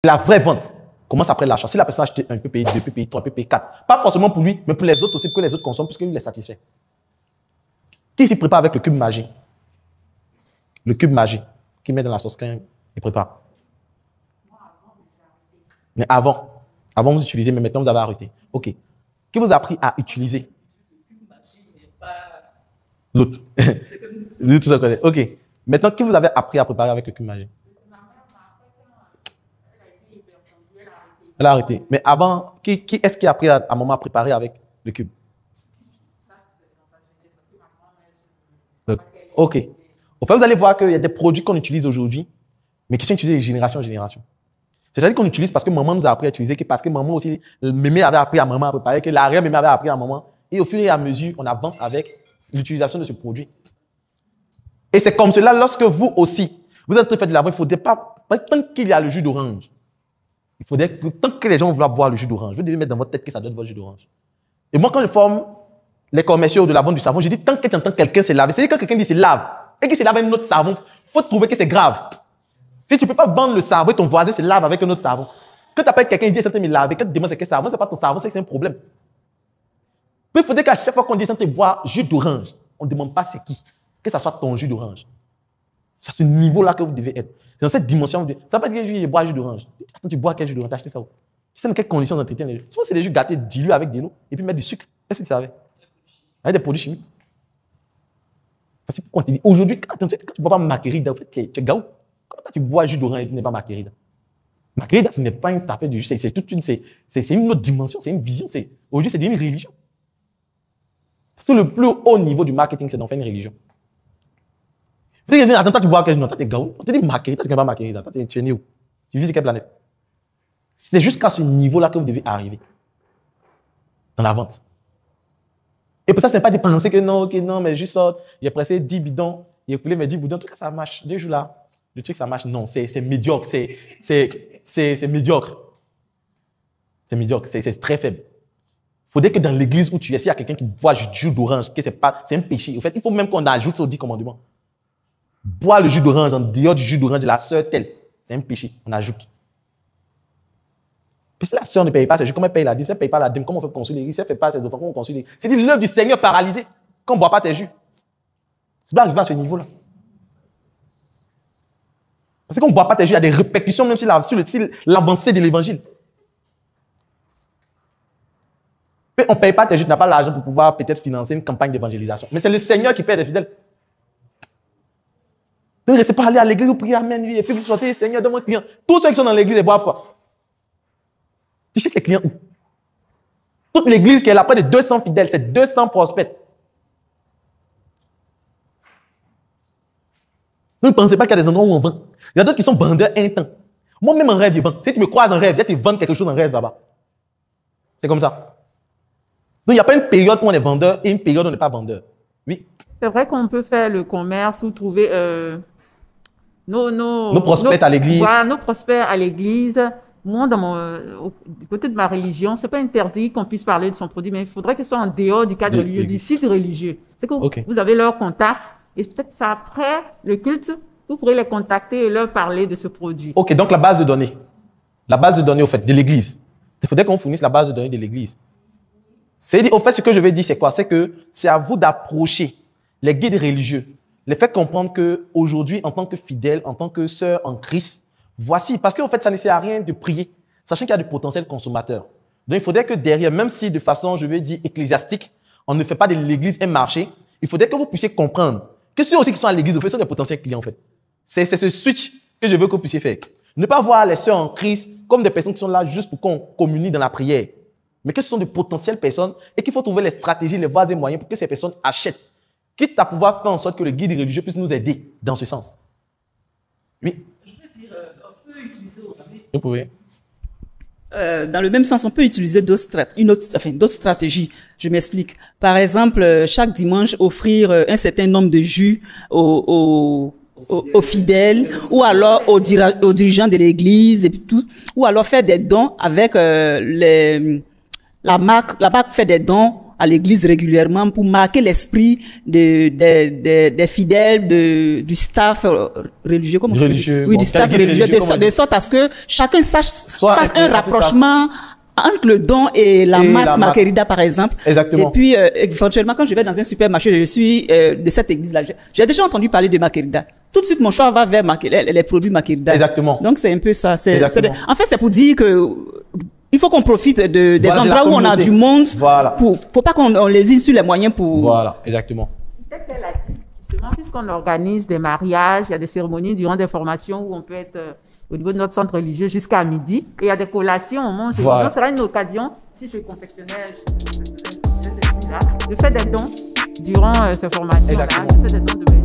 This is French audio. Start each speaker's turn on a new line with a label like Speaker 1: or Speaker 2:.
Speaker 1: La vraie vente commence après l'achat. Si la personne a acheté un, peut payer 2, peut payer 3, peut payer 4. Pas forcément pour lui, mais pour les autres aussi, pour que les autres consomment, puisqu'il est satisfait. Qui s'y prépare avec le cube magique? Le cube magique, qui met dans la sauce quand il prépare. Mais avant vous utilisez, mais maintenant vous avez arrêté. OK. Qui vous a appris à utiliser? L'autre. Lui, tout ça connaît. OK. Maintenant, qui vous avez appris à préparer avec le cube magique? Elle a arrêté. Mais avant, qui est-ce qui a appris à maman à préparer avec le cube? Donc, OK. Au fait, vous allez voir qu'il y a des produits qu'on utilise aujourd'hui, mais qui sont utilisés de génération en génération. C'est-à-dire qu'on utilise parce que maman nous a appris à utiliser, parce que maman aussi, mémé avait appris à maman à préparer, que l'arrière-mémé avait appris à maman. Et au fur et à mesure, on avance avec l'utilisation de ce produit. Et c'est comme cela, lorsque vous aussi, vous êtes en train de faire de la vente, il ne faudrait pas, tant qu'il y a le jus d'orange, il faudrait que, tant que les gens vont boire le jus d'orange, vous devez mettre dans votre tête que ça doit être votre jus d'orange. Et moi, quand je forme les commerciaux de la vente du savon, je dis, tant que tu entends quelqu'un se laver, c'est-à-dire quand quelqu'un dit se lave, et qu'il se lave avec un autre savon, il faut trouver que c'est grave. Si tu ne peux pas vendre le savon et ton voisin se lave avec un autre savon, quand tu appelles quelqu'un et dit, c'est en train de me laver, quand tu demandes c'est quel savon, ce n'est pas ton savon, c'est un problème. Il faudrait qu'à chaque fois qu'on dit, c'est en train de boire jus d'orange, on ne demande pas c'est qui, que ça soit ton jus d'orange. C'est à ce niveau-là que vous devez être. C'est dans cette dimension. Ça ne veut pas dire que je bois jus d'orange. Attends, tu bois quel jus d'orange? Tu as acheté ça où? Tu sais dans quelles conditions d'entretien les jus? Souvent, c'est des jus gâtés, dilués avec de l'eau et puis mettre du sucre. Est-ce que tu savais? Avec des produits chimiques. Parce que quand on te dit aujourd'hui, quand tu ne bois pas Margarida, en fait, tu es gaou. Quand tu bois jus d'orange et tu n'es pas Margarida. Margarida, ce n'est pas une affaire de jus, c'est toute une, c'est une autre dimension, c'est une vision. Aujourd'hui, c'est une religion. Parce que le plus haut niveau du marketing, c'est d'en faire une religion. Attends, toi, tu bois quel jus? Toi, tu es gaou. On te dit Margarida, tu ne connais pas Margarida. Toi, tu es né où? Tu vis sur quelle planète? C'est jusqu'à ce niveau-là que vous devez arriver. Dans la vente. Et pour ça, ce n'est pas de penser que non, mais juste j'ai pressé 10 bidons, j'ai coulé mes 10 bidons, en tout cas, ça marche. 2 jours là, le truc, ça marche. Non, c'est médiocre. C'est médiocre. C'est médiocre, c'est très faible. Il faudrait que dans l'église où tu es, s'il y a quelqu'un qui boit du jus d'orange, que c'est un péché. En fait, il faut même qu'on ajoute ça aux 10 commandements. Boire le jus d'orange en dehors du jus d'orange de la sœur telle, c'est un péché. On ajoute. Puis si la sœur ne paye pas, c'est juste comment elle paye la dîme. Si elle ne paye pas la dîme, comment on fait construire l'église? Si elle ne fait pas ses offrandes, comment on construit l'église? C'est dit l'œuvre du Seigneur paralysée. Quand on ne boit pas tes jus. C'est pas arriver à ce niveau-là. Parce qu'on ne boit pas tes jus, il y a des répercussions même sur l'avancée de l'évangile. On ne paye pas tes jus, tu n'as pas l'argent pour pouvoir peut-être financer une campagne d'évangélisation. Mais c'est le Seigneur qui paie des fidèles. Donc, ne restez pas aller à l'église, vous priez Amen, et puis vous sortez, Seigneur, donne-moi un client. Tous ceux qui sont dans l'église, ils boivent quoi? Tu cherches les clients où? Toute l'église qui est là, près de 200 fidèles, c'est 200 prospects. Donc, ne pensez pas qu'il y a des endroits où on vend. Il y a d'autres qui sont vendeurs un temps. Moi-même en rêve, je vends. Si tu me croises en rêve, viens te vendre quelque chose en rêve là-bas. C'est comme ça. Donc, il n'y a pas une période où on est vendeur et une période où on n'est pas vendeur. Oui.
Speaker 2: C'est vrai qu'on peut faire le commerce ou trouver
Speaker 1: nos prospects à l'église.
Speaker 2: Voilà, nos prospects à l'église. Moi, du côté de ma religion, ce n'est pas interdit qu'on puisse parler de son produit, mais il faudrait qu'il soit en dehors du cadre religieux, du site religieux. C'est que vous avez leur contact et peut-être c'est après le culte, vous pourrez les contacter et leur parler de ce produit.
Speaker 1: OK, donc la base de données. La base de données, au fait, de l'église. Il faudrait qu'on fournisse la base de données de l'église. Au fait, ce que je vais dire, c'est quoi? C'est que c'est à vous d'approcher les guides religieux, les faire comprendre qu'aujourd'hui, en tant que fidèle, en tant que sœur en Christ, voici, parce qu'en fait, ça ne sert à rien de prier, sachant qu'il y a de potentiels consommateurs. Donc, il faudrait que derrière, même si de façon, je vais dire, ecclésiastique, on ne fait pas de l'église un marché, il faudrait que vous puissiez comprendre que ceux aussi qui sont à l'église, au fait, sont des potentiels clients, en fait. C'est ce switch que je veux que vous puissiez faire. Ne pas voir les sœurs en Christ comme des personnes qui sont là juste pour qu'on communie dans la prière, mais que ce sont de potentielles personnes et qu'il faut trouver les stratégies, les voies et moyens pour que ces personnes achètent, quitte à pouvoir faire en sorte que le guide religieux puisse nous aider dans ce sens. Oui.
Speaker 3: Je peux dire, on peut utiliser aussi.
Speaker 1: Vous pouvez.
Speaker 3: Dans le même sens, on peut utiliser d'autres stratégies. Je m'explique. Par exemple, chaque dimanche, offrir un certain nombre de jus aux fidèles, ou alors aux dirigeants de l'église et tout, ou alors faire des dons avec la marque fait des dons à l'église régulièrement pour marquer l'esprit des fidèles, du staff religieux, oui, du staff religieux, de sorte à ce que chacun fasse un rapprochement entre le don et la marque Marquerida, par exemple.
Speaker 1: Exactement.
Speaker 3: Et puis, éventuellement, quand je vais dans un supermarché, je suis de cette église-là. J'ai déjà entendu parler de Marquerida. Tout de suite, mon choix va vers les produits Marquerida.
Speaker 1: Exactement.
Speaker 3: Donc, c'est un peu ça. En fait, c'est pour dire que il faut qu'on profite des endroits où on a du monde.
Speaker 1: Voilà.
Speaker 3: Faut pas qu'on les use sur les moyens pour...
Speaker 1: Voilà, exactement.
Speaker 2: Peut-être qu'elle a dit, justement, puisqu'on organise des mariages, il y a des cérémonies durant des formations où on peut être au niveau de notre centre religieux jusqu'à midi. Et il y a des collations, on mange.
Speaker 1: Voilà.
Speaker 2: Donc, ce sera une occasion, si je confectionnais de faire des dons durant ces formations-là. Je fais des dons de mes